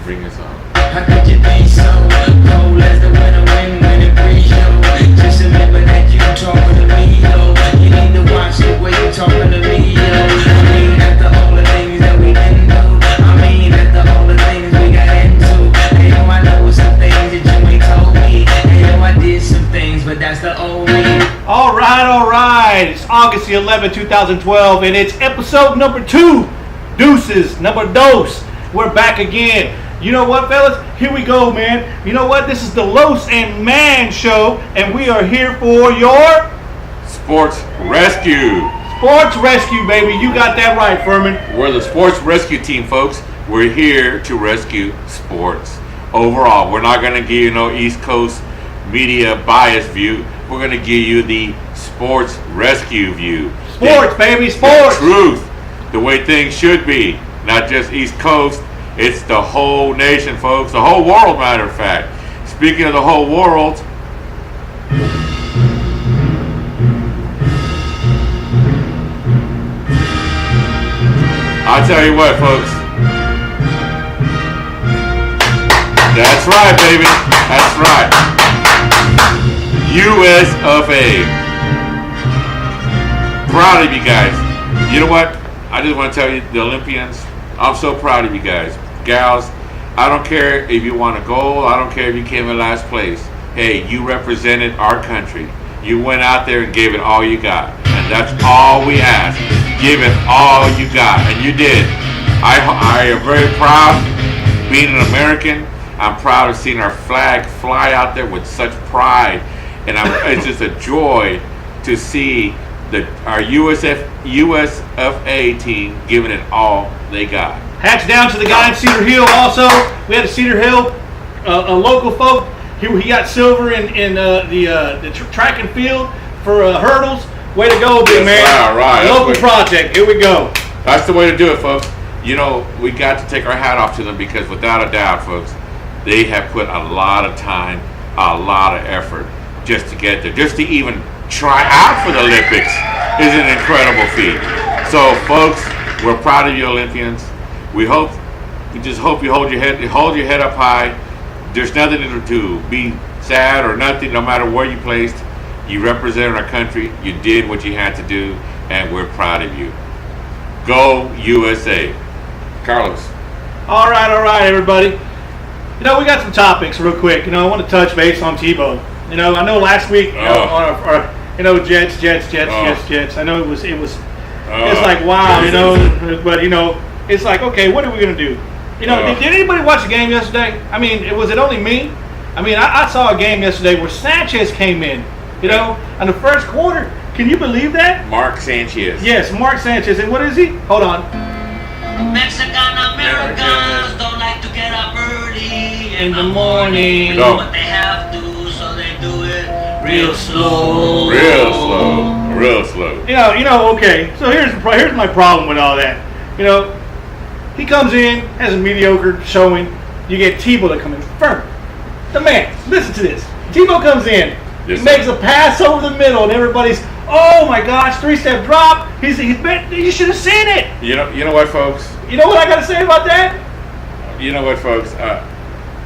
bring us on. How could you be so cold as the winter wind when it breeze, yo? Just remember that you talking to me, yo. You need to watch the way you talking to me, yo. I mean, after all the things that we been through. I mean, after all the things we got into. Hey, yo, I know some things that you ain't told me. Hey, yo, I did some things, but that's the old me. All right. It's August the 11th, 2012, and it's episode number 2. Deuces, number dos. We're back again. You know what, fellas? Here we go, man. You know what? This is the Los and Man Show, and we are here for your Sports Rescue. Sports Rescue, baby. You got that right, Furman. We're the Sports Rescue team, folks. We're here to rescue sports. Overall, we're not going to give you no East Coast media bias view. We're going to give you the Sports Rescue view. Sports, baby, sports. The truth. The way things should be. Not just East Coast. It's the whole nation, folks. The whole world, matter of fact. Speaking of the whole world, I'll tell you what, folks. That's right, baby. That's right. US of A. Proud of you guys. You know what? I just want to tell you, the Olympians, I'm so proud of you guys. Gals, I don't care if you won a gold. I don't care if you came in last place. Hey, you represented our country. You went out there and gave it all you got. And that's all we ask. Give it all you got. And you did. I am very proud being an American. I'm proud of seeing our flag fly out there with such pride. And it's just a joy to see our US of A team giving it all they got. Hats down to the guy in Cedar Hill also. We had a Cedar Hill, a local folk. He got silver in the track and field for hurdles. Way to go, big man. All right. Local project. Here we go. That's the way to do it, folks. You know, we got to take our hat off to them because without a doubt, folks, they have put a lot of time, a lot of effort just to get there. Just to even try out for the Olympics is an incredible feat. So, folks, we're proud of you, Olympians. We just hope you hold your head up high. There's nothing to be sad or nothing, no matter where you placed. You represented our country. You did what you had to do, and we're proud of you. Go USA. Carlos. All right, everybody. You know, we got some topics real quick. You know, I want to touch base on Tebow. You know, I know last week, on our Jets. I know it was it's like, wow, you know, but, you know, it's like, okay, what are we going to do? You know, did anybody watch the game yesterday? I mean, was it only me? I mean, I saw a game yesterday where Sanchez came in, you know, in the first quarter. Can you believe that? Mark Sanchez. Yes, Mark Sanchez. And what is he? Hold on. Mexican Americans don't like to get up early In the morning. No. But they have to, so they do it real slow. Real slow. You know. Okay. So here's my problem with all that. You know, he comes in, has a mediocre showing. You get Tebow to come in firm. The man. Listen to this. Tebow comes in. He makes a pass over the middle, and everybody's, oh my gosh, 3-step drop. You should have seen it. You know what, folks? You know what I got to say about that? You know what, folks?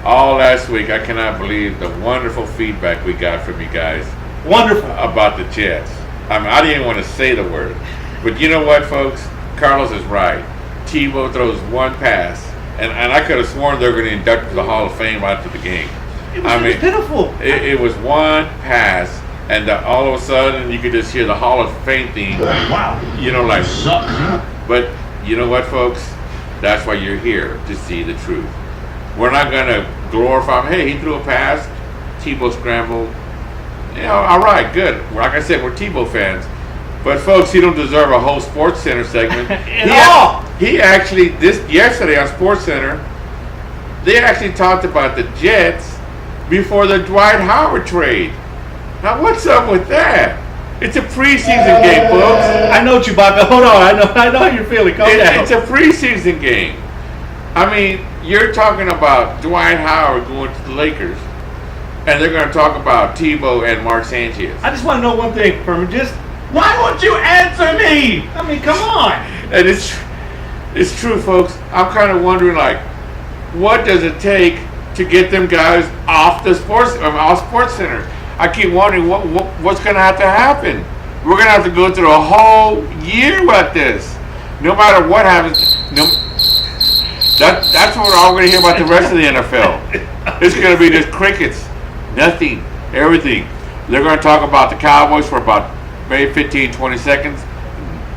All last week, I cannot believe the wonderful feedback we got from you guys. Wonderful. About the Jets. I mean, I didn't even want to say the word. But you know what, folks? Carlos is right. Tebow throws one pass, and I could have sworn they were going to induct him to the Hall of Fame after the game. It was pitiful. It was one pass, and all of a sudden, you could just hear the Hall of Fame theme. Wow. You know, like, but you know what, folks? That's why you're here, to see the truth. We're not going to glorify him. Hey, he threw a pass. Tebow scrambled. You know, all right, good. Like I said, we're Tebow fans. But, folks, he don't deserve a whole Sports Center segment. He actually, yesterday on Sports Center, they actually talked about the Jets before the Dwight Howard trade. Now, what's up with that? It's a preseason game, folks. I know, Chewbacca. Hold on. I know how you're feeling. Calm down. It's a preseason game. I mean, you're talking about Dwight Howard going to the Lakers, and they're going to talk about Tebow and Mark Sanchez. I just want to know one thing, Furman. Why won't you answer me? I mean, come on. And it's true, folks. I'm kind of wondering, like, What does it take to get them guys off Sports Center? I keep wondering what's going to have to happen. We're going to have to go through a whole year like this. No matter what happens. That's what we're all going to hear about the rest of the NFL. It's going to be just crickets. Nothing. Everything. They're going to talk about the Cowboys for about maybe 15, 20 seconds.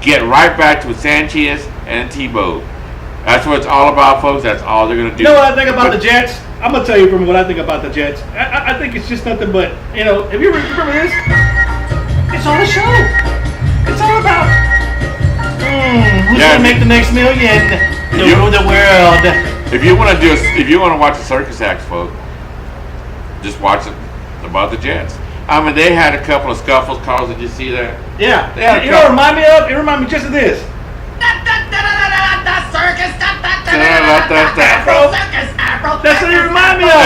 Get right back to Sanchez and Tebow. That's what it's all about, folks. That's all they're going to do. You know what I think about the Jets? I'm going to tell you from what I think about the Jets. I think it's just nothing but, if you remember this, it's all a show. It's all about who's going to make the next million to rule the world. If you want to watch a circus act, folks, just watch it about the Jets. I mean, they had a couple of scuffles. Carl, did you see that? Yeah. You know what it reminded me of? It reminded me just of this. That's what it reminded me of.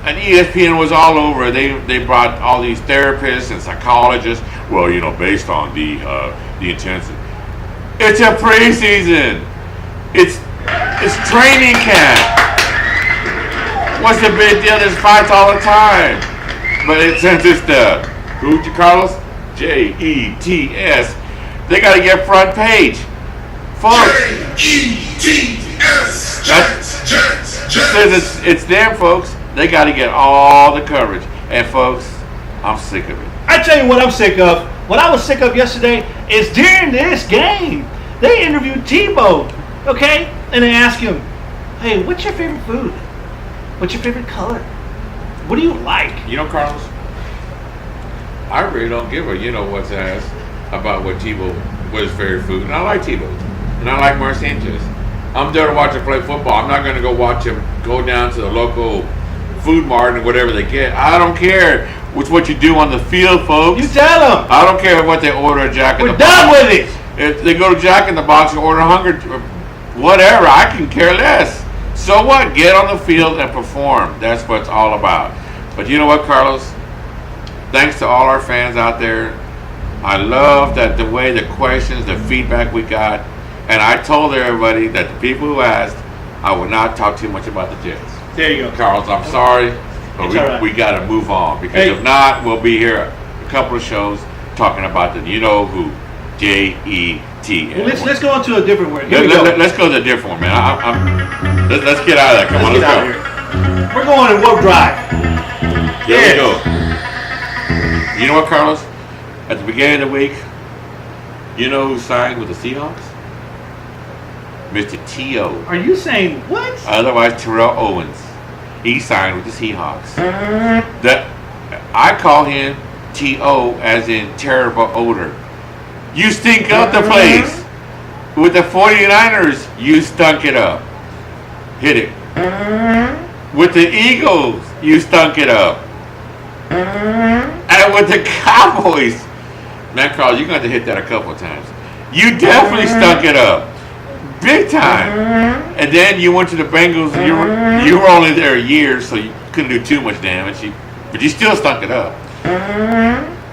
And ESPN was all over. They brought all these therapists and psychologists. Well, based on the intensity. It's a preseason. It's training camp. What's the big deal? There's fights all the time. But since it's the Carlos Jets, they got to get front page, folks. Jets. It's them, folks. They got to get all the coverage. And folks, I'm sick of it. I tell you what I'm sick of. What I was sick of yesterday is during this game, they interviewed Tebow, okay? And they asked him, hey, what's your favorite food? What's your favorite color? What do you like? Carlos, I really don't give a what's asked about what Tebow was his favorite food. And I like Tebow. And I like Mark Sanchez. I'm there to watch him play football. I'm not going to go watch him go down to the local food mart and whatever they get. I don't care. It's what you do on the field, folks. You tell them. I don't care what they order at Jack in the Box. We're done with it. If they go to Jack in the Box and order whatever, I can care less. So what? Get on the field and perform. That's what it's all about. But you know what, Carlos? Thanks to all our fans out there. I love that the way the questions, the feedback we got. And I told everybody that the people who asked, I would not talk too much about the Jets. There you go. Carlos, I'm sorry, but we got to move on. Because if not, we'll be here a couple of shows talking about the you-know-who, J-E-T. Well, let's go on to a different word. Let's go to a different one, man. Let's get out of there. Come on, let's go. We're going to Warp Drive. There we go. You know what, Carlos? At the beginning of the week, you know who signed with the Seahawks? Mr. T.O. Are you saying what? Otherwise, Terrell Owens. He signed with the Seahawks. I call him T.O. as in terrible odor. You stink up the place. With the 49ers, you stunk it up. Hit it. With the Eagles, you stunk it up. And with the Cowboys, man, Carl, you're going to have to hit that a couple of times. You definitely stunk it up. Big time. And then you went to the Bengals, and you were only there a year, so you couldn't do too much damage. But you still stunk it up.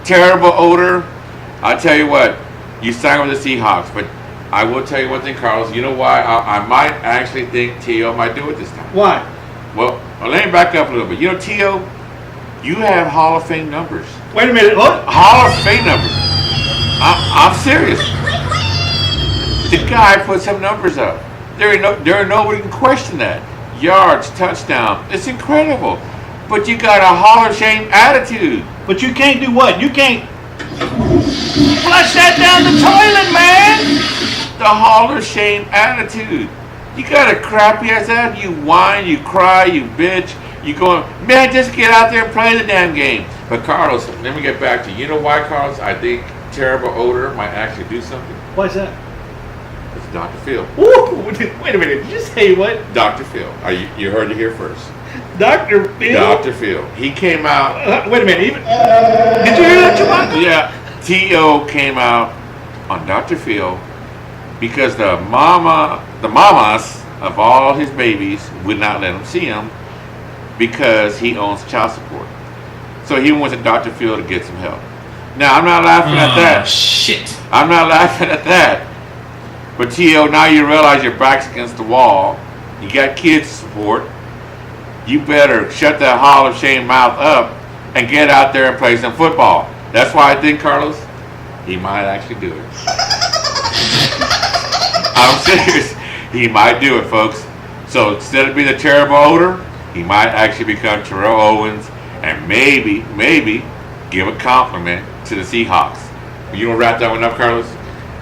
Terrible odor. I'll tell you what, you signed with the Seahawks, but I will tell you one thing, Carlos. You know why? I might actually think T.O. might do it this time. Why? Well, let me back up a little bit. You know, T.O., you have Hall of Fame numbers. Wait a minute. What? Hall of Fame numbers. I'm serious. The guy put some numbers up. There ain't nobody can question that. Yards, touchdown. It's incredible. But you got a Hall of Shame attitude. But you can't do what? You can't flush that down the toilet, man. The Hall of Shame attitude. You got a crappy ass attitude. You whine, you cry, you bitch. You going, man, just get out there and play the damn game. But Carlos, let me get back to you. You know why, Carlos? I think terrible odor might actually do something. Why is that? It's Dr. Phil. Ooh, wait a minute. Did you say what? Dr. Phil. You heard it here first. Dr. Phil? Dr. Phil. He came out. Wait a minute. Did you hear that, Chewbacca? Yeah. T.O. came out on Dr. Phil because the mamas of all his babies would not let him see him because he owns child support. So he went to Dr. Phil to get some help. Now, I'm not laughing at that. Shit. I'm not laughing at that. But T.O., now you realize your back's against the wall You got kids to support. You better shut that Hall of Shame mouth up and get out there and play some football. That's why I think Carlos, he might actually do it. I'm serious. He might do it, folks. So instead of being a terrible odor, he might actually become Terrell Owens and maybe give a compliment to the Seahawks. You want to wrap that one up, Carlos?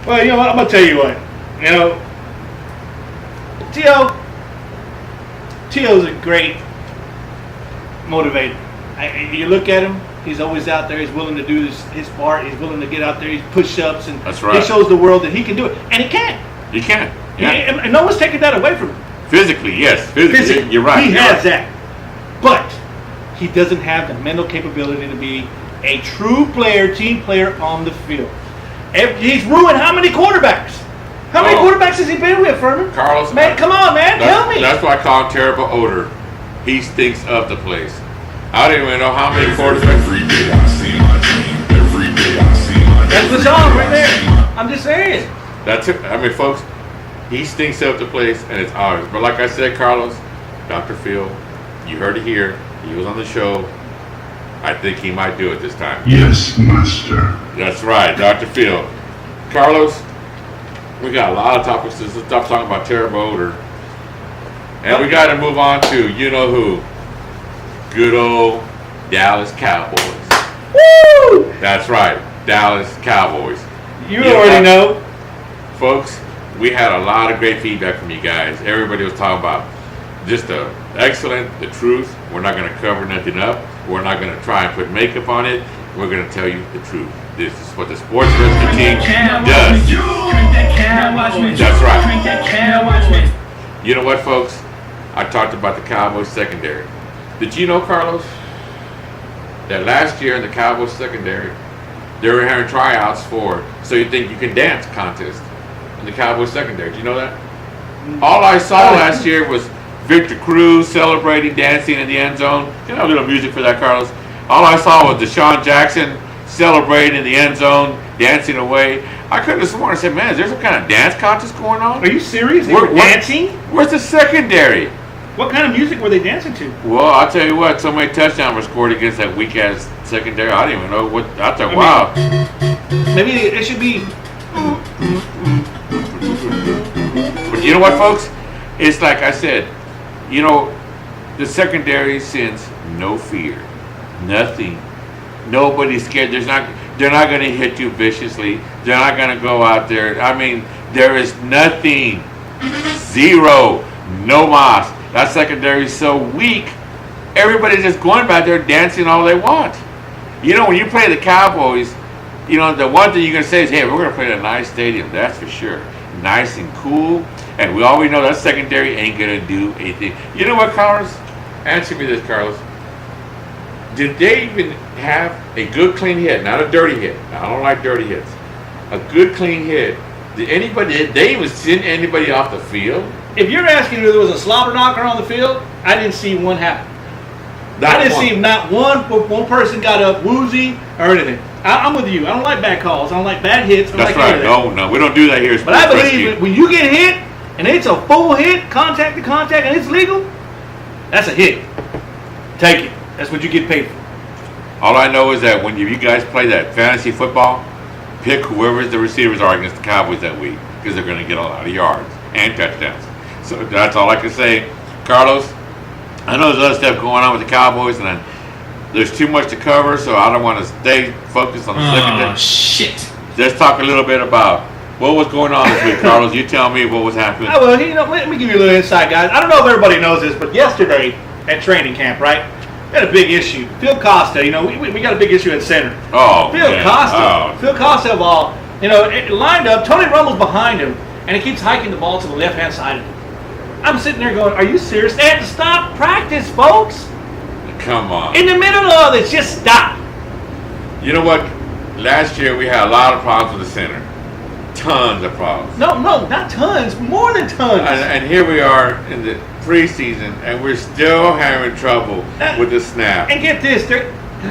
Well, you know what? I'm gonna tell you what. You know, T.O.'s a great motivator. You look at him; he's always out there. He's willing to do his part. He's willing to get out there. He's push-ups, and That's right. He shows the world that he can do it, and he can. You can. Yeah. And no one's taking that away from him. Physically, yes. Physically, you're right. He you're has right. that, but he doesn't have the mental capability to be a true player, team player on the field. He's ruined how many quarterbacks? How many quarterbacks has he been with, Furman? Carlos, Man, come on, man, tell me. That's why I call him terrible odor. He stinks of the place. I don't even know how many quarterbacks. Every day I see my dream. Every day I see my dream. That's the song right there. I'm just saying. That's it. I mean, folks, he stinks up the place, and it's ours. But like I said, Carlos, Dr. Phil, you heard it here. He was on the show. I think he might do it this time. Yes, master. That's right, Dr. Phil. Carlos, we got a lot of topics to stop talking about terrible odor. And we got to move on to you know who. Good old Dallas Cowboys. Woo! That's right, Dallas Cowboys. You know already what? know. Folks, we had a lot of great feedback from you guys. Everybody was talking about just the excellent, the truth. We're not going to cover nothing up. We're not going to try and put makeup on it. We're going to tell you the truth. This is what the sports wrestling team does. That's right. You know what, folks? I talked about the Cowboys secondary. Did you know, Carlos, that last year in the Cowboys secondary, they were having tryouts for So You Think You Can Dance contest in the Cowboys secondary. Did you know that? All I saw last year was Victor Cruz celebrating, dancing in the end zone. You know, a little music for that, Carlos. All I saw was Deshaun Jackson celebrating in the end zone, dancing away. I couldn't have sworn. I said, man, is there some kind of dance contest going on? Are you serious? They were dancing? Where's the secondary? What kind of music were they dancing to? Well, I'll tell you what, so many touchdowns were scored against that weak-ass secondary. I didn't even know what. I thought, wow. Maybe it should be. But you know what, folks? It's like I said, you know, the secondary sends no fear, nothing. Nobody's scared. They're not going to hit you viciously. They're not going to go out there. I mean, there is nothing. Zero. No mas. That secondary is so weak. Everybody's just going back there dancing all they want. You know, when you play the Cowboys, you know, the one thing you're going to say is, hey, we're going to play in a nice stadium. That's for sure. Nice and cool. And we always know that secondary ain't going to do anything. You know what, Carlos? Answer me this, Carlos. Did they even have a good clean hit? Not a dirty hit. I don't like dirty hits. A good clean hit. Did they even send anybody off the field? If you're asking if there was a slobber knocker on the field, I didn't see one happen. I didn't see not one person got up woozy or anything. I'm with you. I don't like bad calls. I don't like bad hits. That's right. No, we don't do that here. But I believe when you get hit and it's a full hit, contact to contact, and it's legal, that's a hit. Take it. That's what you get paid for. All I know is that when you guys play that fantasy football, pick whoever the receivers are against the Cowboys that week because they're going to get a lot of yards and touchdowns. So that's all I can say. Carlos, I know there's other stuff going on with the Cowboys, and there's too much to cover, so I don't want to stay focused on the secondary. Oh, shit. Let's talk a little bit about what was going on this week, Carlos. You tell me what was happening. Well, you know, let me give you a little insight, guys. I don't know if everybody knows this, but yesterday at training camp, right, we had a big issue. Phil Costa, you know, we got a big issue at center. Oh, Phil man. Costa. Oh. Phil Costa of all, you know, it lined up. Tony Romo's behind him, and he keeps hiking the ball to the left-hand side of him. I'm sitting there going, are you serious? They had to stop practice, folks. Come on. In the middle of this, just stop. You know what? Last year we had a lot of problems with the center. Tons of problems. No, not tons. More than tons. And here we are in the preseason, and we're still having trouble with the snap. And get this,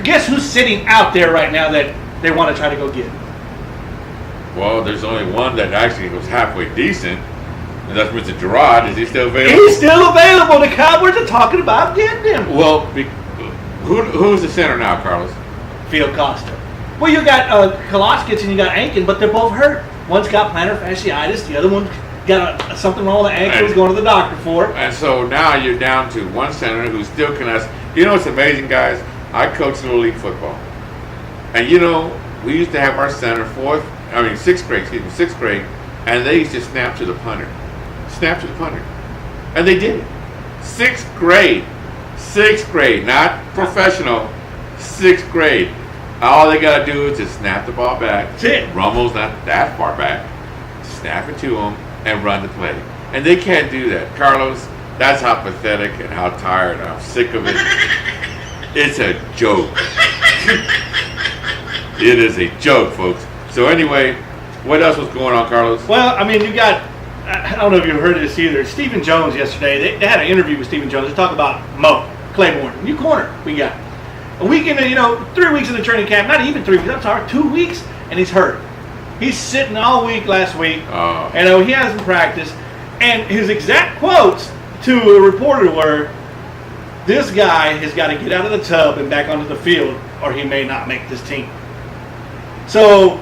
guess who's sitting out there right now that they want to try to go get? Well, there's only one that actually was halfway decent. And that's Mr. Gerard. Is he still available? He's still available. The Cowboys are talking about getting him. Well, who's the center now, Carlos? Phil Costa. Well, you got Koloskis and you got Ankin, but they're both hurt. One's got plantar fasciitis. The other one got something wrong with the ankle. He's going to the doctor for it. And so now you're down to one center who still can ask. You know what's amazing, guys? I coach Little League football. And you know, we used to have our center sixth grade, and they used to snap to the punter. Snap to the punter. And they did it. Sixth grade, not professional, sixth grade. All they got to do is just snap the ball back. That's it. Rummel's not that far back. Snap it to them and run the play. And they can't do that. Carlos, that's how pathetic and how tired and how sick of it. It's a joke. It is a joke, folks. So anyway, what else was going on, Carlos? Well, I mean, you got, I don't know if you heard of this either. Stephen Jones yesterday, they had an interview with Stephen Jones to talk about Mo Claiborne, new corner we got. A week in, 3 weeks in the training camp, not even 3 weeks, I'm sorry, 2 weeks, and he's hurt. He's sitting all week last week. He hasn't practiced. And his exact quotes to a reporter were, this guy has got to get out of the tub and back onto the field or he may not make this team. So,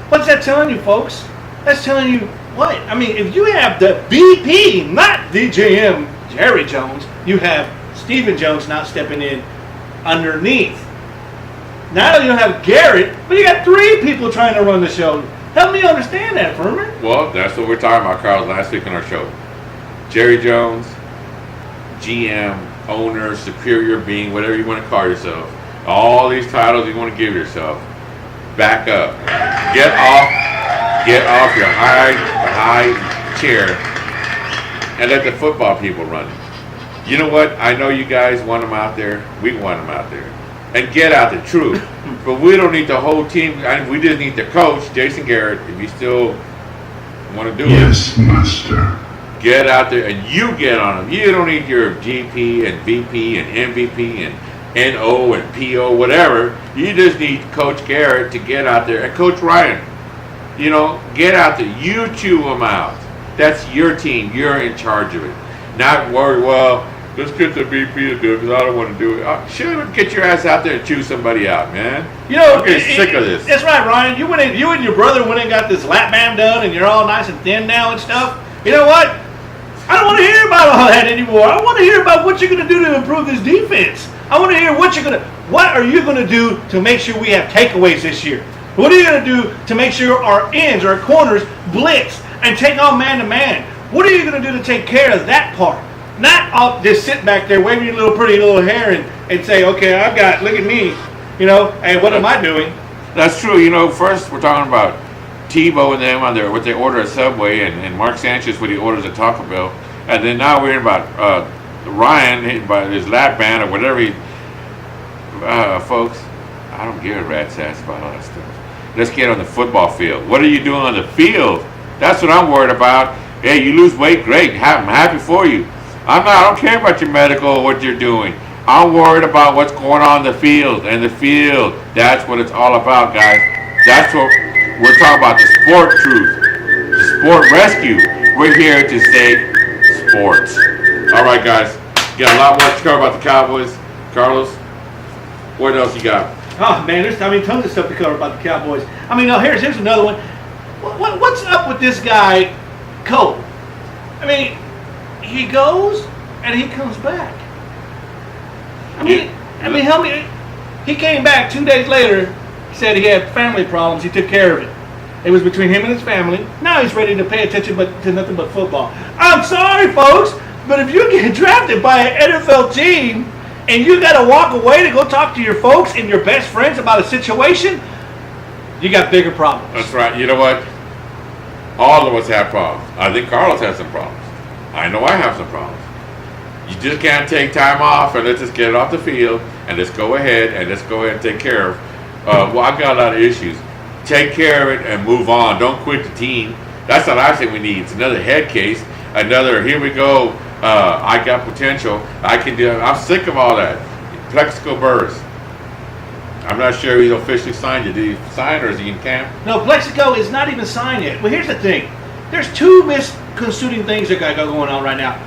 what's that telling you, folks? That's telling you what? I mean, if you have the BP, not DJM Jerry Jones, you have Stephen Jones not stepping in underneath. Not only you have Garrett, but you got 3 people trying to run the show. Help me understand that, Furman. Well, that's what we're talking about, Carlos, last week on our show. Jerry Jones, GM, owner, superior being, whatever you want to call yourself. All these titles you want to give yourself. Back up. Get off your high chair and let the football people run it. You know what? I know you guys want them out there. We want them out there. And get out the truth. But we don't need the whole team. We just need the coach, Jason Garrett, if you still want to do it. Yes, master. Get out there and you get on them. You don't need your GP and VP and MVP and NO and PO, whatever. You just need Coach Garrett to get out there. And Coach Ryan, get out there. You chew them out. That's your team. You're in charge of it. Not worry, well, let's get the VP to do it because I don't want to do it. Shoot, get your ass out there and chew somebody out, man. I'm getting sick of this. That's right, Ryan. You and your brother went and got this lap band done and you're all nice and thin now and stuff. You know what? I don't want to hear about all that anymore. I want to hear about what you're going to do to improve this defense. I want to hear what are you going to do to make sure we have takeaways this year? What are you going to do to make sure our ends, our corners blitz and take on man-to-man? What are you going to do to take care of that part? Not just sit back there waving your little pretty little hair and say, okay, look at me, hey, what am I doing? That's true. First we're talking about Tebow and them on there, what they order at Subway, and Mark Sanchez what he orders at Taco Bell, and then now we're hearing about Ryan hitting by his lap band or whatever. Folks, I don't give a rat's ass about all that stuff. Let's get on the football field. What are you doing on the field? That's what I'm worried about. Hey, you lose weight, great. I'm happy for you. I don't care about your medical or what you're doing. I'm worried about what's going on in the field. And the field, that's what it's all about, guys. That's what we're talking about, the sport truth, the sport rescue. We're here to save sports. All right, guys. Got a lot more to cover about the Cowboys. Carlos, what else you got? Oh, man, there's tons of stuff to cover about the Cowboys. Here's another one. What's up with this guy, Cole? He goes and he comes back. Help me. He came back 2 days later, said he had family problems. He took care of it. It was between him and his family. Now he's ready to pay attention to nothing but football. I'm sorry, folks, but if you get drafted by an NFL team and you got to walk away to go talk to your folks and your best friends about a situation, you got bigger problems. That's right. You know what? All of us have problems. I think Carlos has some problems. I know I have some problems. You just can't take time off and let's just get it off the field and let's go ahead and take care of. I've got a lot of issues. Take care of it and move on. Don't quit the team. That's the last thing we need. It's another head case. Another, here we go. I got potential. I can do it. I'm sick of all that. Plexico Burris. I'm not sure he's officially signed yet. Did he sign or is he in camp? No, Plexico is not even signed yet. Well, here's the thing. there's two misconstruing things that got going on right now.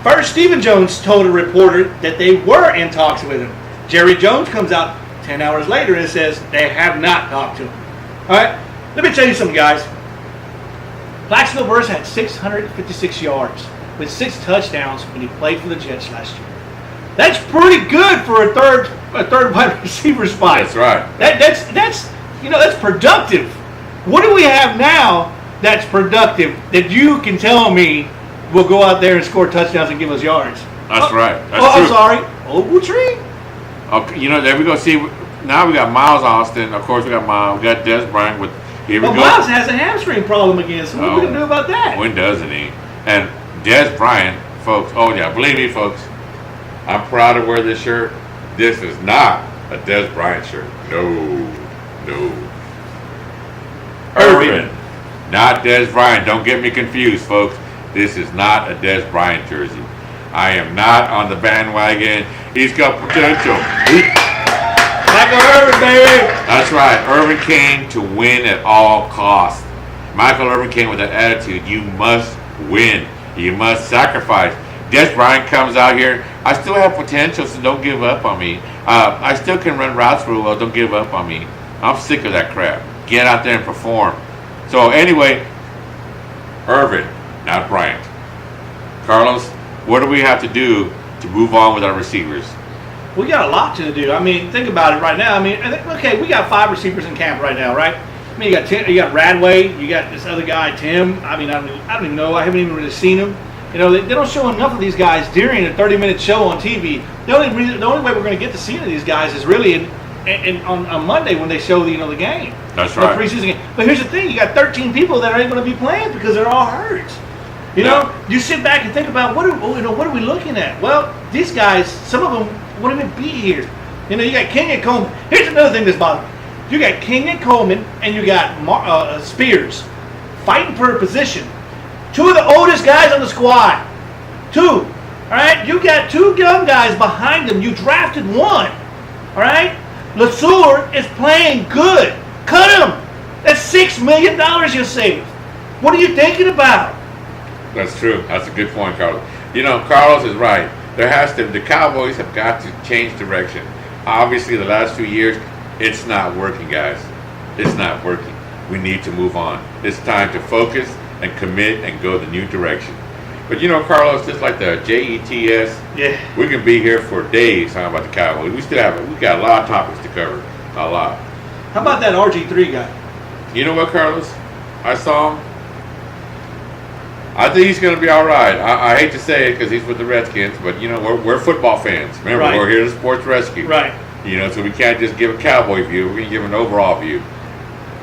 First, Stephen Jones told a reporter that they were in talks with him. Jerry Jones comes out 10 hours later and says they have not talked to him. All right, let me tell you something, guys. Plaxico Burress had 656 yards with 6 touchdowns when he played for the Jets last year. That's pretty good for a third wide receiver spot. That's right. That's productive. What do we have now that's productive that you can tell me will go out there and score touchdowns and give us yards? That's right. That's I'm true. sorry. Ogletree? Okay, there we go. See, now we got Miles Austin. Of course, we got Miles. We got Des Bryant with. Here we Well, go. Miles has a hamstring problem again, so what are we going to do about that? When doesn't he? And Des Bryant, folks. Oh yeah, believe me, folks. I'm proud to wear this shirt. This is not a Des Bryant shirt. No. Irvin. Not Des Bryant. Don't get me confused, folks. This is not a Des Bryant jersey. I am not on the bandwagon. He's got potential. Michael Irvin, baby! That's right. Irvin came to win at all costs. Michael Irvin came with that attitude. You must win. You must sacrifice. Des Bryant comes out here. I still have potential, so don't give up on me. I still can run routes real well. Don't give up on me. I'm sick of that crap. Get out there and perform. So anyway, Irvin, not Bryant. Carlos, what do we have to do to move on with our receivers? We got a lot to do. I mean, think about it right now. I mean, okay, we got 5 receivers in camp right now, right? I mean, you got Radway, you got this other guy, Tim. I mean, I don't even know. I haven't even really seen him. You know, they don't show enough of these guys during a 30-minute show on TV. The only way we're going to get to see these guys is really on Monday when they show the game. That's right. The preseason game. But here's the thing: you got 13 people that aren't going to be playing because they're all hurt. You know, you sit back and think about what are we looking at? Well, these guys, some of them wouldn't even be here. You know, you got Kenyon Coleman. Here's another thing that's bothering me. You got Kenyon Coleman and you got Spears fighting for a position. 2 of the oldest guys on the squad. 2. All right? You got 2 young guys behind them. You drafted 1. All right? LeSueur is playing good. Cut him. That's $6 million you saved. What are you thinking about? That's true. That's a good point, Carlos. You know, Carlos is right. The Cowboys have got to change direction. Obviously, the last few years, it's not working, guys. It's not working. We need to move on. It's time to focus and commit and go the new direction. But you know, Carlos, just like the JETS, we can be here for days talking about the Cowboys. We got a lot of topics to cover. A lot. How about that RG3 guy? You know what, Carlos? I saw him. I think he's going to be all right. I hate to say it because he's with the Redskins, but you know we're football fans. Remember, right. We're here to sports rescue. Right. You know, so we can't just give a Cowboy view. We're going to give an overall view.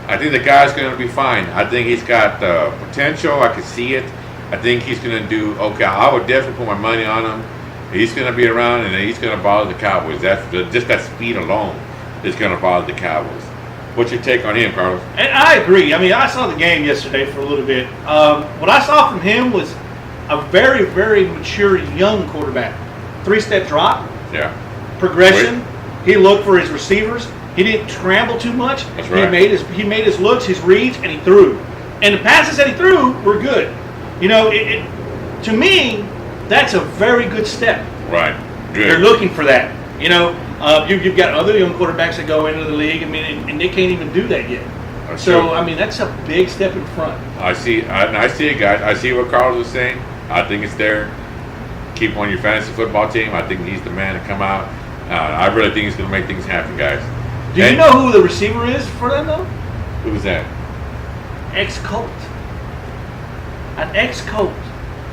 I think the guy's going to be fine. I think he's got potential. I can see it. I think he's going to do okay. I would definitely put my money on him. He's going to be around and he's going to bother the Cowboys. Just that speed alone is going to bother the Cowboys. What's your take on him, Carlos? And I agree. I mean, I saw the game yesterday for a little bit. What I saw from him was a very, very mature young quarterback. 3-step drop. Yeah. Progression. He looked for his receivers. He didn't scramble too much. That's right. He made his looks, his reads, and he threw. And the passes that he threw were good. You know, to me, that's a very good step. Right. Good. They're looking for that. You know, you've got other young quarterbacks that go into the league. I mean, and they can't even do that yet. That's so, true. I mean, that's a big step in front. I see it, guys. I see what Carlos was saying. I think it's there. Keep him on your fantasy football team. I think he's the man to come out. I really think he's going to make things happen, guys. Do you know who the receiver is for them, though? Who's that? Ex-Colt. An ex-Colt.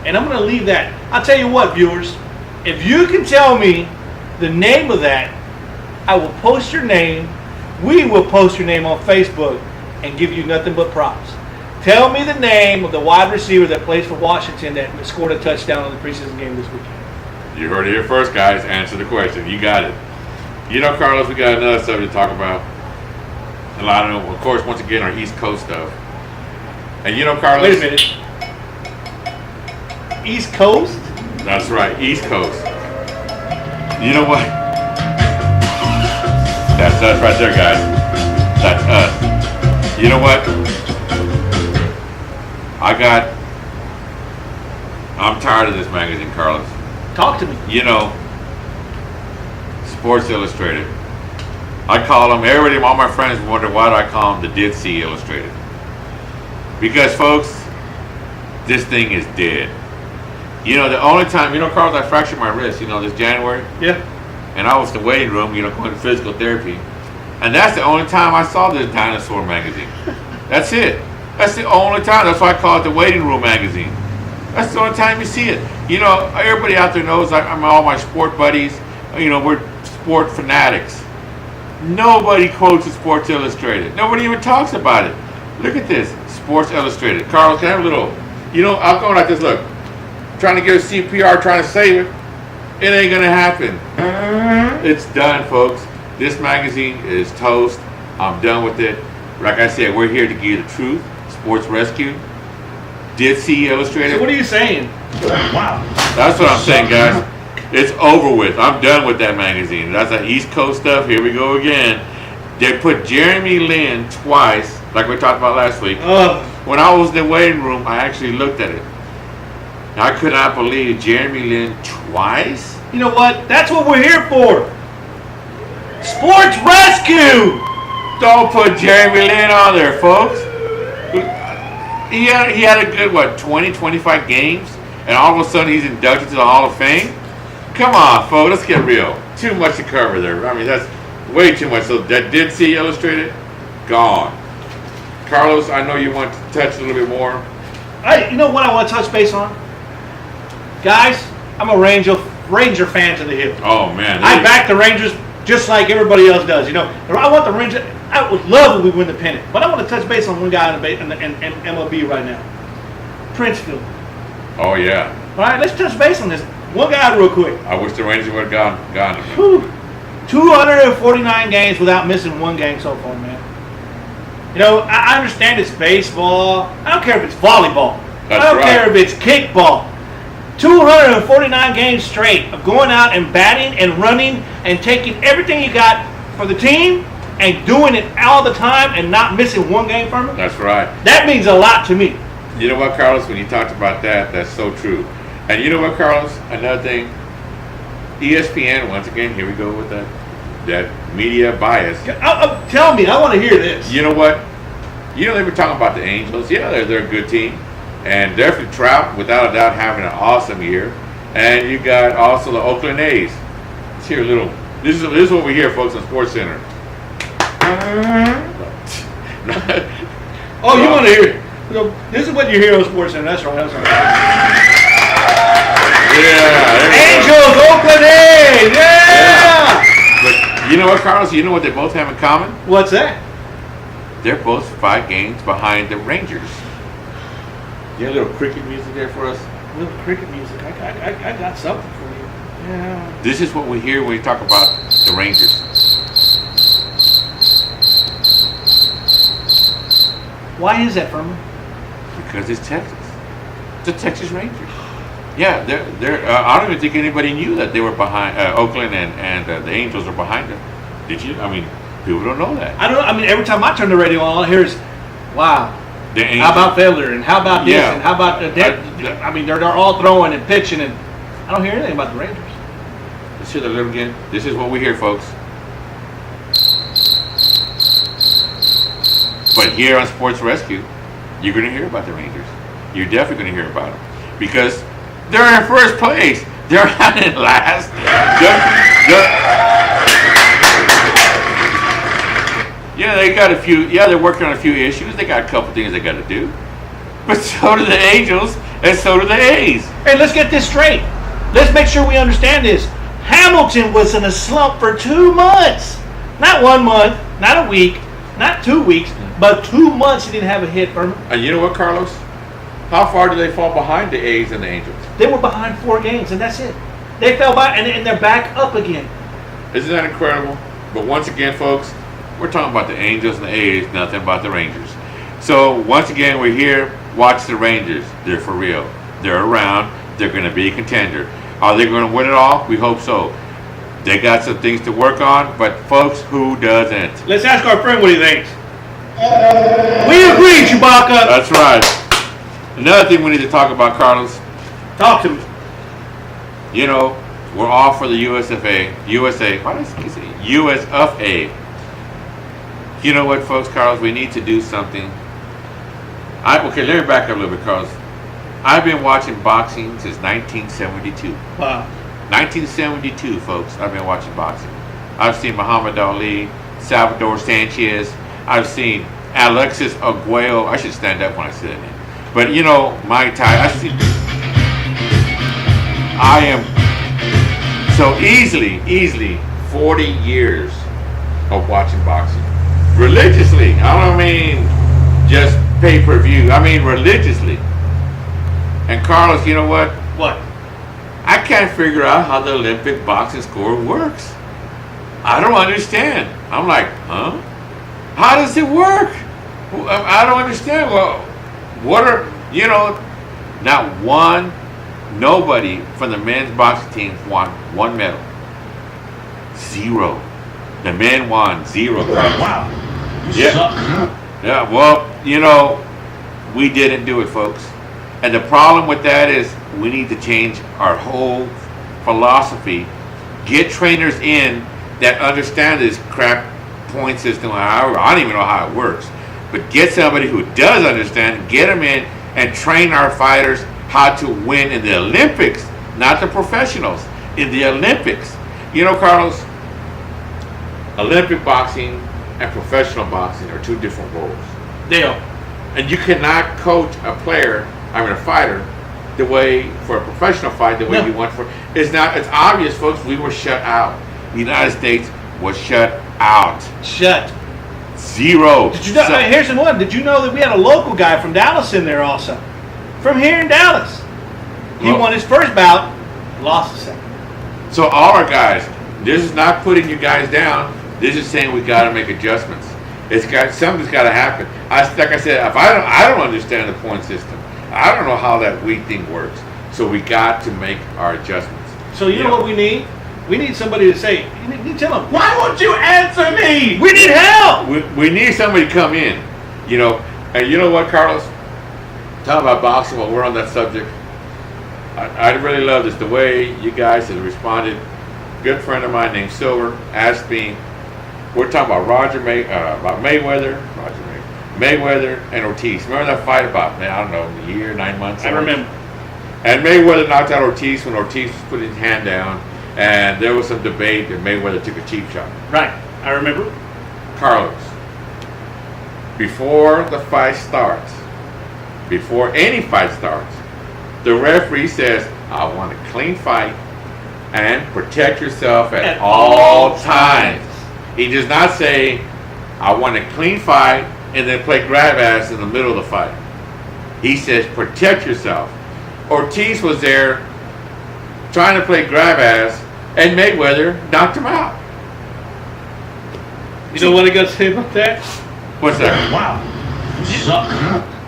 And I'm going to leave that. I'll tell you what, viewers. If you can tell me the name of that, I will post your name. We will post your name on Facebook and give you nothing but props. Tell me the name of the wide receiver that plays for Washington that scored a touchdown in the preseason game this weekend. You heard it here first, guys. Answer the question. You got it. You know, Carlos, we got another subject to talk about. A lot of course, once again, our East Coast stuff. And you know, Carlos. Wait a minute. East Coast? That's right, East Coast. You know what? That's us right there, guys. That's us. You know what? I'm tired of this magazine, Carlos. Talk to me. You know, Sports Illustrated. I call them, all my friends wonder why do I call them the Dead Sea Illustrated. Because, folks, this thing is dead. You know, the only time, Carlos, I fractured my wrist, this January. Yeah. And I was in the waiting room, going to physical therapy. And that's the only time I saw this dinosaur magazine. That's it. That's the only time. That's why I call it the waiting room magazine. That's the only time you see it. Everybody out there knows I'm all my sport buddies. We're sport fanatics. Nobody quotes the Sports Illustrated. Nobody even talks about it. Look at this, Sports Illustrated. Carlos, can I have a little, I'm going like this, look. Trying to get a CPR, trying to save it. It ain't gonna happen. It's done, folks. This magazine is toast. I'm done with it. Like I said, we're here to give you the truth. Sports Rescue. Dead Sea Illustrated. So what are you saying? Wow. That's what I'm saying, guys. It's over with. I'm done with that magazine. That's that East Coast stuff. Here we go again. They put Jeremy Lin twice, like we talked about last week. When I was in the waiting room, I actually looked at it. I could not believe Jeremy Lin twice. You know what? That's what we're here for. Sports Rescue. Don't put Jeremy Lin on there, folks. He had a good, 20, 25 games, and all of a sudden he's inducted to the Hall of Fame? Come on, folks, let's get real. Too much to cover there. I mean, that's way too much. So that Dead Sea Illustrated, gone. Carlos, I know you want to touch a little bit more. You know what I want to touch base on? Guys, I'm a Ranger fan to the hill. Oh, man. I back the Rangers just like everybody else does. I want the Rangers. I would love if we win the pennant. But I want to touch base on one guy in MLB right now. Prince Fielder. Oh, yeah. All right, let's touch base on this. One guy real quick. I wish the Rangers would have gone. Whew. 249 games without missing one game so far, man. I understand it's baseball. I don't care if it's volleyball. I don't care if it's kickball. 249 games straight of going out and batting and running and taking everything you got for the team and doing it all the time and not missing one game from it. That's right. That means a lot to me. You know what, Carlos? When you talked about that, that's so true. And you know what, Carlos? Another thing, ESPN, once again, here we go with that media bias. Tell me, I want to hear this. You know what? They were talking about the Angels. Yeah, they're a good team. And definitely Trout, without a doubt, having an awesome year. And you got also the Oakland A's. Let's hear a little. This is what we hear, folks, on Sports Center. Oh, you want to hear it? This is what you hear on Sports Center. That's right. Yeah. Angels, Oakland A's. Yeah. But you know what, Carlos? You know what they both have in common? What's that? They're both 5 games behind the Rangers. You have a little cricket music there for us? A little cricket music. I got something for you. Yeah. This is what we hear when we talk about the Rangers. Why is that, Furman? Because it's Texas. The Texas Rangers. Yeah, they're. I don't even think anybody knew that they were behind Oakland and the Angels are behind them. Did you? I mean, people don't know that. I don't know. I mean, every time I turn the radio on, all I hear is, "Wow, how about Fielder and how about this and how about I mean, they're all throwing and pitching, and I don't hear anything about the Rangers." Let's hear the little again. This is what we hear, folks. But here on Sports Rescue, you're going to hear about the Rangers. You're definitely going to hear about them because they're in first place. They're not in last. Yeah, they got a few. Yeah, they're working on a few issues. They got a couple things they got to do. But so do the Angels, and so do the A's. Hey, let's get this straight. Let's make sure we understand this. Hamilton was in a slump for 2 months. Not 1 month, not a week, not 2 weeks, but 2 months he didn't have a hit from him. And you know what, Carlos? How far do they fall behind the A's and the Angels? They were behind 4 games, and that's it. They fell by, and they're back up again. Isn't that incredible? But once again, folks, we're talking about the Angels and the A's, nothing about the Rangers. So once again, we're here. Watch the Rangers. They're for real. They're around. They're going to be a contender. Are they going to win it all? We hope so. They got some things to work on, but folks, who doesn't? Let's ask our friend what he thinks. We agree, Chewbacca. That's right. Another thing we need to talk about, Carlos. Talk to me. You know, we're all for the USA. Why did I say USFA? You know what, folks, Carlos? We need to do something. Okay, let me back up a little bit, Carlos. I've been watching boxing since 1972. Wow. 1972, folks. I've been watching boxing. I've seen Muhammad Ali, Salvador Sanchez. I've seen Alexis Arguello. I should stand up when I say that name. But you know, Mike Tyson. I am so easily 40 years of watching boxing religiously. I don't mean just pay-per-view. I mean religiously. And Carlos, you know what? What? I can't figure out how the Olympic boxing score works. I don't understand. I'm like, huh? How does it work? I don't understand. Well, what are, you know, nobody from the men's boxing team won one medal. Zero. The men won 0. Wow. Yeah, well, you know, we didn't do it, folks. And the problem with that is we need to change our whole philosophy. Get trainers in that understand this crap point system. I don't even know how it works. But get somebody who does understand, get them in, and train our fighters how to win in the Olympics, not the professionals, in the Olympics. You know, Carlos, Olympic boxing and professional boxing are two different roles. They are. And you cannot coach a fighter, the way, for a professional fight, the way No. you want for. It's obvious, folks, we were shut out. The United States was shut out. Shut. 0. Did you know? Here's the one. Did you know that we had a local guy from Dallas in there also? From here in Dallas. He Well- won his first bout, lost the second. So all our guys, this is not putting you guys down. This is saying we got to make adjustments. Something's got to happen. Like I said, if I don't understand the point system. I don't know how that weight thing works. So we got to make our adjustments. So you know what we need? We need somebody to say, you tell them, why won't you answer me? We need help. We need somebody to come in, you know. And you know what, Carlos? Talk about boxing while we're on that subject. I really love this. The way you guys have responded. Good friend of mine named Silver asked me. We're talking about Mayweather and Ortiz. Remember that fight about, I don't know, a year, 9 months? I remember. And Mayweather knocked out Ortiz when Ortiz put his hand down, and there was some debate that Mayweather took a cheap shot. Right. I remember. Carlos, before the fight starts, before any fight starts, the referee says, I want a clean fight and protect yourself at all times. He does not say, I want a clean fight and then play grab ass in the middle of the fight. He says, protect yourself. Ortiz was there trying to play grab ass, and Mayweather knocked him out. You know what I got to say about that? What's that? Wow.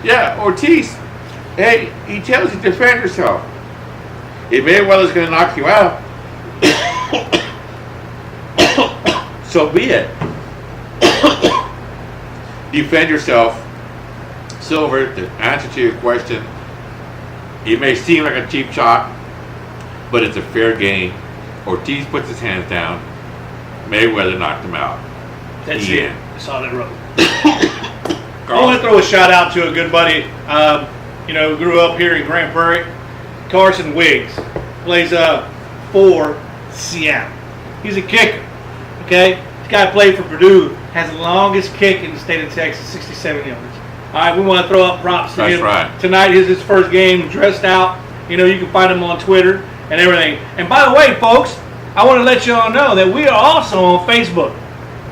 Yeah, Ortiz. Hey, he tells you to defend yourself. If Mayweather's going to knock you out, so be it. Defend yourself. Silver, the answer to your question, it may seem like a cheap shot, but it's a fair game. Ortiz puts his hands down. Mayweather knocked him out. That's The it. end. I saw that road. I want to throw a shout out to a good buddy. Grew up here in Grand Prairie. Carson Wiggs plays for Seattle. He's a kicker. Okay, this guy played for Purdue. Has the longest kick in the state of Texas, 67 yards. All right, we want to throw up props to him. That's right. Tonight is his first game, dressed out. You can find him on Twitter and everything. And by the way, folks, I want to let you all know that we are also on Facebook.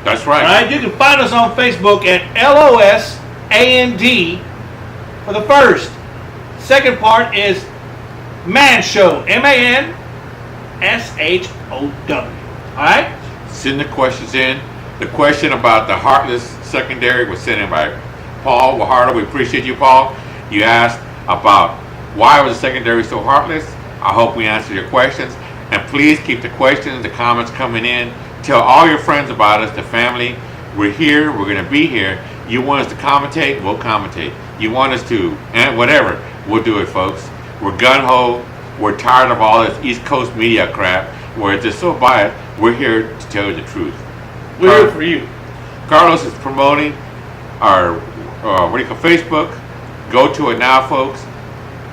That's right. All right, you can find us on Facebook at LOSAND for the first. Second part is Man Show, MANSHOW. All right? Send the questions in. The question about the heartless secondary was sent in by Paul Wahardo. We appreciate you, Paul. You asked about why was the secondary so heartless. I hope we answered your questions. And please keep the questions, the comments coming in. Tell all your friends about us, the family. We're here. We're going to be here. You want us to commentate? We'll commentate. You want us to, and whatever. we'll do it, folks. We're gun-ho. We're tired of all this East Coast media crap where it's just so biased. We're here to tell you the truth. We're here for you. Carlos is promoting our, Facebook. Go to it now, folks.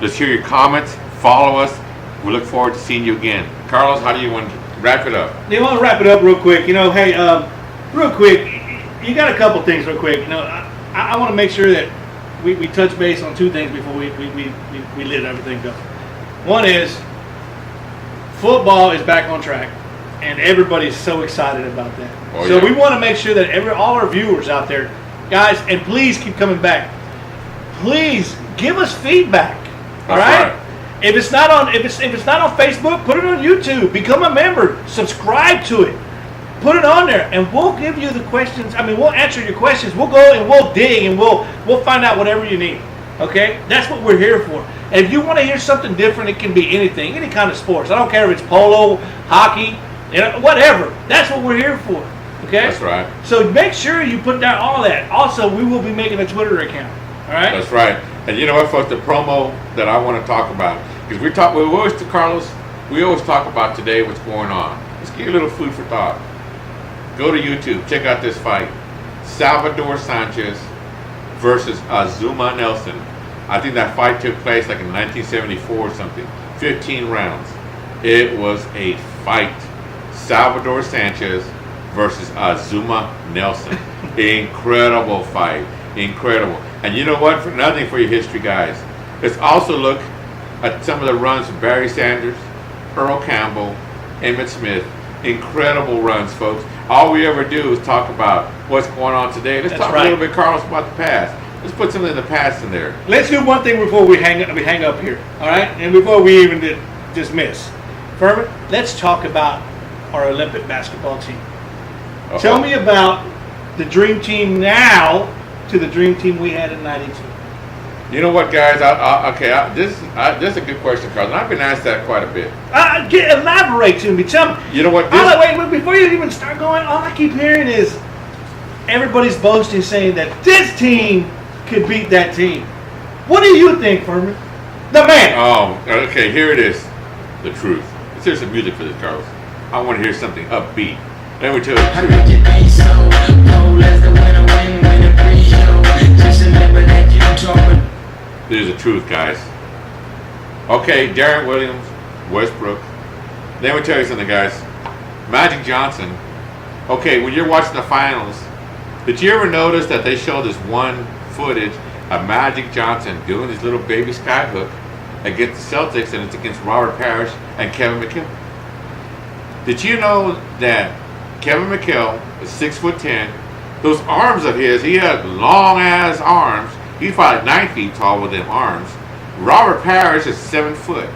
Let's hear your comments. Follow us. We look forward to seeing you again. Carlos, how do you want to wrap it up? You want to wrap it up real quick. Hey, real quick, you got a couple things real quick. I want to make sure that we touch base on two things before we let everything go. One is football is back on track, and everybody's so excited about that. Oh, so yeah. we want to make sure that all our viewers out there, guys, and please keep coming back. Please give us feedback. All That's right? If it's not on Facebook, put it on YouTube. Become a member. Subscribe to it. Put it on there, and we'll give you the questions. We'll answer your questions. We'll go and we'll dig and we'll find out whatever you need. Okay, that's what we're here for. And if you want to hear something different, it can be anything, any kind of sports. I don't care if it's polo, hockey, whatever. That's what we're here for. Okay. That's right. So make sure you put down all that. Also, we will be making a Twitter account. All right. That's right. And you know what, folks? The promo that I want to talk about, because Carlos, we always talk about today what's going on. Let's give you a little food for thought. Go to YouTube. Check out this fight: Salvador Sanchez versus Azuma Nelson. I think that fight took place like in 1974 or something. 15 rounds. It was a fight. Salvador Sanchez versus Azuma Nelson. Incredible fight. Incredible. And you know what? For nothing for your history, guys. Let's also look at some of the runs of Barry Sanders, Earl Campbell, Emmitt Smith. Incredible runs, folks. All we ever do is talk about what's going on today. Let's talk a little bit, Carlos, about the past. Let's put something in the past in there. Let's do one thing before we hang up here, all right? And before we even dismiss. Furman, let's talk about our Olympic basketball team. Uh-oh. Tell me about the dream team now to the dream team we had in '92. You know what, guys? This is a good question, Carlos. I've been asked that quite a bit. Elaborate to me. Tell me. You know what? Wait, before you even start going, all I keep hearing is everybody's boasting, saying that this team could beat that team. What do you think, Furman? The man. Oh, okay. Here it is. The truth. Let's hear some music for this, Carlos. I want to hear something upbeat. Let me tell you the I truth. make it be so cold as the winter wind when it pre-show. Just remember that you talking. There's the truth, guys. Okay, Darren Williams, Westbrook. Let me tell you something, guys. Magic Johnson. Okay, when you're watching the finals, did you ever notice that they show this one footage of Magic Johnson doing his little baby skyhook against the Celtics, and it's against Robert Parrish and Kevin McHale? Did you know that Kevin McHale is 6'10"? Those arms of his, he had long ass arms. He's probably 9 feet tall with them arms. Robert Parrish is 7 foot.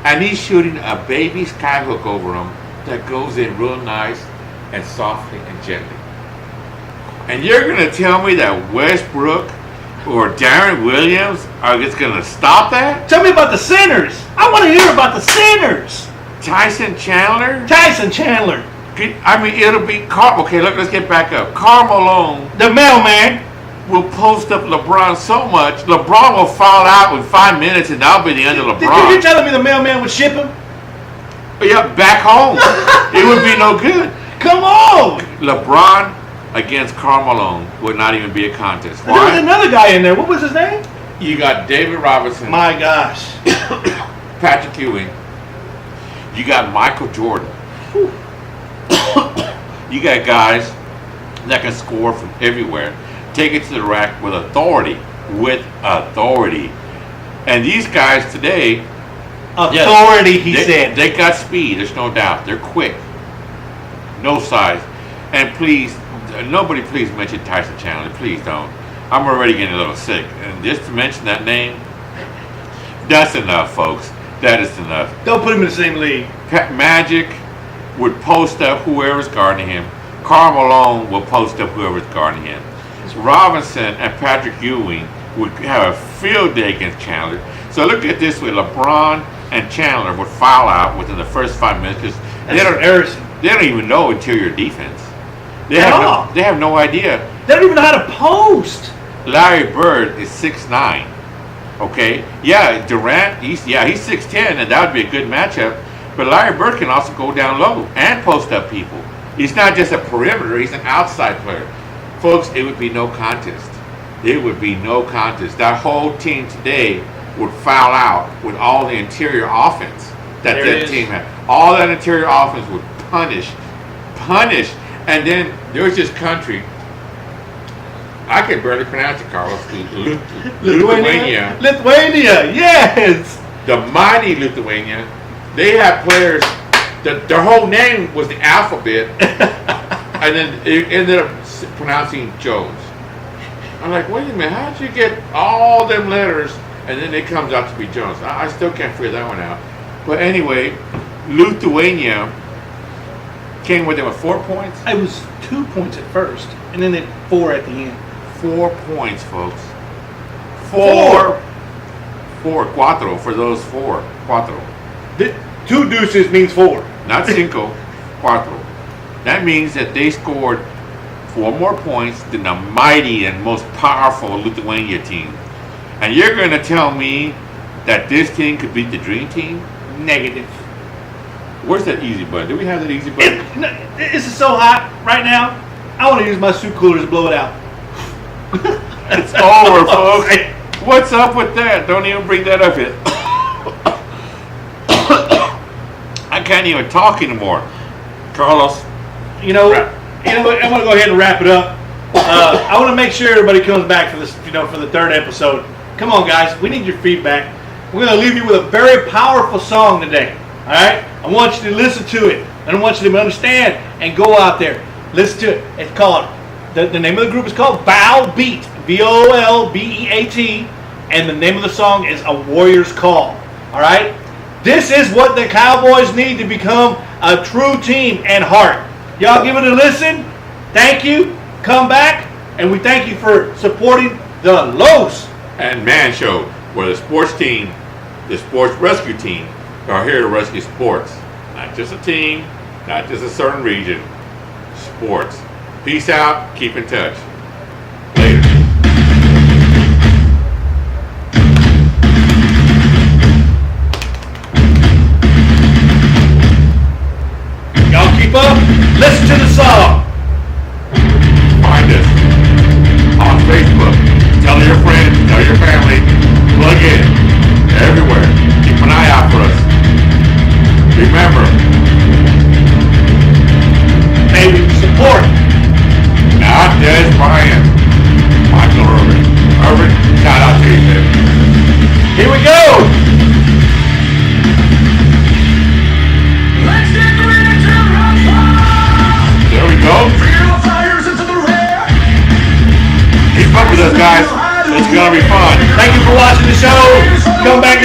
And he's shooting a baby skyhook over him that goes in real nice and softly and gently. And you're going to tell me that Westbrook or Darren Williams are just going to stop that? Tell me about the centers. I want to hear about the centers. Tyson Chandler? Tyson Chandler. It'll be okay, look, let's get back up. Karl Malone, the mailman, will post up LeBron so much, LeBron will fall out in 5 minutes, and that'll be the end of Did LeBron. you telling me the mailman would ship him? Yeah, back home. It would be no good. Come on. LeBron against Karl Malone would not even be a contest. There was Why? another guy in there. What was his name? You got David Robinson, My gosh. Patrick Ewing. You got Michael Jordan. You got guys that can score from everywhere, take it to the rack with authority. And these guys today, Authority, he they, said. They got speed, there's no doubt. They're quick. No size. And please, nobody please mention Tyson Chandler. Please don't. I'm already getting a little sick. And just to mention that name, that's enough, folks. That is enough. Don't put him in the same league. Magic would post up whoever's guarding him. Karl Malone will post up whoever's guarding him. Robinson and Patrick Ewing would have a field day against Chandler. So look at this way: LeBron and Chandler would foul out within the first 5 minutes because they don't even know interior defense. They have no idea. They don't even know how to post. Larry Bird is 6'9". Okay, yeah, Durant, he's 6'10", and that would be a good matchup. But Larry Bird can also go down low and post up people. He's not just a perimeter; he's an outside player. Folks, it would be no contest. It would be no contest. That whole team today would foul out with all the interior offense that team had. All that interior offense would punish, and then there was this country. I can barely pronounce it, Carlos. Lithuania. Lithuania, yes. The mighty Lithuania. They had players. Their whole name was the alphabet, and then it ended up pronouncing Jones. I'm like, wait a minute, how'd you get all them letters, and then it comes out to be Jones? I still can't figure that one out. But anyway, Lithuania came with them with 4 points. It was 2 points at first, and then 4 at the end. 4 points, folks. Cuatro for those 4. Cuatro. 2 deuces means 4. Not cinco, cuatro. That means that they scored 4 more points than the mighty and most powerful Lithuania team. And you're going to tell me that this team could beat the Dream Team? Negative. Where's that easy button? Do we have that easy button? This is so hot right now. I want to use my soup cooler to blow it out. It's over, folks. What's up with that? Don't even bring that up yet. I can't even talk anymore. Carlos. I'm going to go ahead and wrap it up. I want to make sure everybody comes back for this, for the 3rd episode. Come on, guys. We need your feedback. We're going to leave you with a very powerful song today. All right? I want you to listen to it. I want you to understand and go out there. Listen to it. It's called, the name of the group is called Vow Beat. VOLBEAT. And the name of the song is A Warrior's Call. All right? This is what the Cowboys need to become a true team and heart. Y'all give it a listen. Thank you. Come back. And we thank you for supporting the Los and Man Show, where the sports team, the sports rescue team, are here to rescue sports. Not just a team, not just a certain region. Sports. Peace out. Keep in touch. Later. Y'all keep up. Listen to the song. Find us on Facebook. Tell your friends, tell your family. Plug in everywhere. Keep an eye out for us. Remember, Baby, support. not Des Bryant, Michael Irvin. Irvin, shout out to you, baby. Here we go. Let's get ready to run far. There we go. Feel fires into the rear. Keep up with us, guys. It's gonna be fun. Thank you for watching the show. Come back